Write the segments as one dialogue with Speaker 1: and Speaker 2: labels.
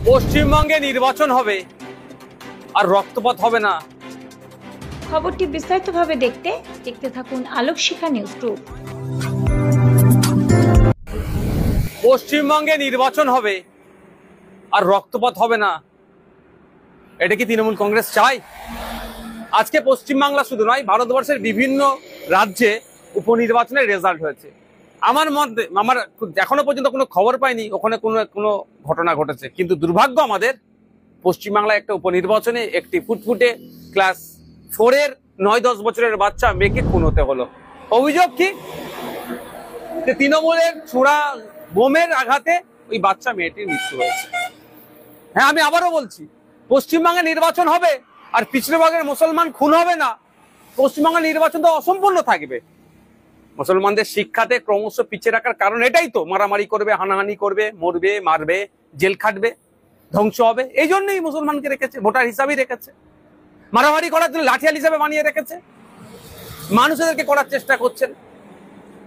Speaker 1: পশ্চিমবঙ্গে নির্বাচন হবে আর রক্তপাত হবে না।
Speaker 2: খবরটি বিস্তারিতভাবে দেখতে থাকুন আলোক শিখা নিউজ গ্রুপ।
Speaker 1: পশ্চিমবঙ্গে নির্বাচন হবে আর রক্তপাত হবে না, এটা কি তৃণমূল কংগ্রেস চায়? আজকে পশ্চিমবাংলা শুধু নয়, ভারতবর্ষের বিভিন্ন রাজ্যে উপনির্বাচনের রেজাল্ট হয়েছে। আমার এখনো পর্যন্ত কোনো খবর পাইনি ওখানে কোনো ঘটনা ঘটেছে, কিন্তু দুর্ভাগ্য আমাদের পশ্চিমবাংলায় একটা উপনির্বাচনে একটি ফুটফুটে ক্লাস 4-এর 9-10 বছরের বাচ্চা মেয়েকে খুন হতে হলো। অভিযোগ কি? তৃণমূলের ছোড়া বোমের আঘাতে ওই বাচ্চা মেয়েটির মৃত্যু হয়েছে। হ্যাঁ, আমি আবারও বলছি, পশ্চিমবঙ্গে নির্বাচন হবে আর পিছড়েভাগের মুসলমান খুন হবে না, পশ্চিমবঙ্গের নির্বাচন তো অসম্পূর্ণ থাকবে। মুসলমানদের শিক্ষাতে ক্রমশ পিছিয়ে রাখার কারণ এটাই তো, মারামারি করবে, হানাহানি করবে, মরবে, মারবে, জেল খাটবে, ধ্বংস হবে। এই জন্যই মুসলমানকে রেখেছে, ভোটার হিসাবেই রেখেছে। মারামারি করার জন্য লাঠিয়াল হিসাবে বানিয়ে রেখেছে, মানুষদেরকে করার চেষ্টা করছেন।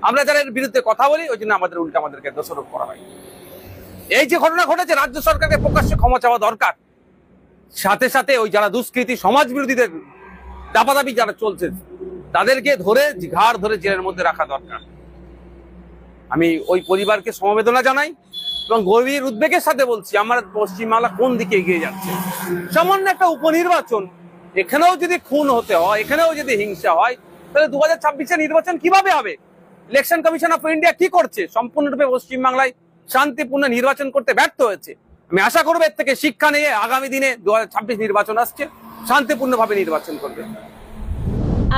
Speaker 1: আমরা যারা এর বিরুদ্ধে কথা বলি ওই জন্য আমাদেরকে দোষারোপ করা হয়। এই যে ঘটনা ঘটেছে, রাজ্য সরকারকে প্রকাশ্যে ক্ষমা চাওয়া দরকার। সাথে সাথে ওই যারা দুষ্কৃতী সমাজ বিরোধীদের দাপাদাপি যারা চলছে তাদেরকে ঘাড় ধরে জেলের মধ্যে রাখা দরকার। আমি ওই পরিবারকে সমবেদনা জানাই এবং গভীর উদ্বেগের সাথে বলছি, আমার পশ্চিমবাংলা কোন দিকে এগিয়ে যাচ্ছে। সামান্য একটা উপনির্বাচন, এখানেও যদি খুন হতে হয়, এখানেও যদি হিংসা হয়, তাহলে 2026-এর নির্বাচন কিভাবে হবে? ইলেকশন কমিশন অফ ইন্ডিয়া কি করছে? সম্পূর্ণরূপে পশ্চিমবাংলায় শান্তিপূর্ণ নির্বাচন করতে ব্যর্থ হয়েছে। আমি আশা করবো এর থেকে শিক্ষা নিয়ে আগামী দিনে 2026 নির্বাচন আসছে, শান্তিপূর্ণভাবে নির্বাচন করবে।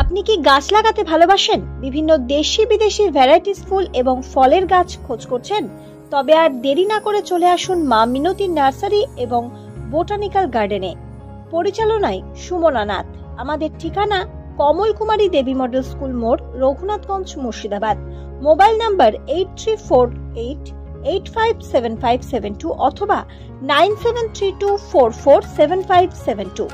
Speaker 2: আপনি কি গাছ লাগাতে ভালোবাসেন? বিভিন্ন দেশি বিদেশি ভ্যারাইটিস ফুল এবং ফলের গাছ খোঁজ করছেন? তবে আর দেরি না করে চলে আসুন মা মিনতি নার্সারি এবং বোটানিক্যাল গার্ডেনে। পরিচালনায় সুমনা নাথ। আমাদের ঠিকানা কমল কুমারী দেবী মডেল স্কুল মোড়, রঘুনাথগঞ্জ, মুর্শিদাবাদ। মোবাইল নাম্বার 8348857572 অথবা 9732447572।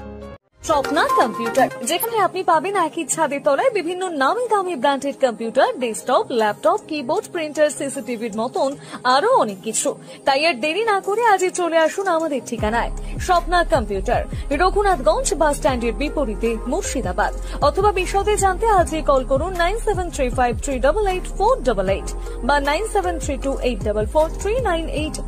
Speaker 3: স্বপ্না কম্পিউটার, যেখানে আপনি পাবেন একই ছাদের তলায় বিভিন্ন নামি দামি branded computer, desktop, laptop, keyboard, printer, সিসিটিভির মতন আরো অনেক কিছু। তাই আর দেরি না করে আজই চলে আসুন আমাদের ঠিকানায়। স্বপ্না কম্পিউটার, রঘুনাথগঞ্জ বাস স্ট্যান্ডের বিপরীতে, মুর্শিদাবাদ। অথবা বিশদে জানতে আজই কল করুন 9735388488 বা 9732844398।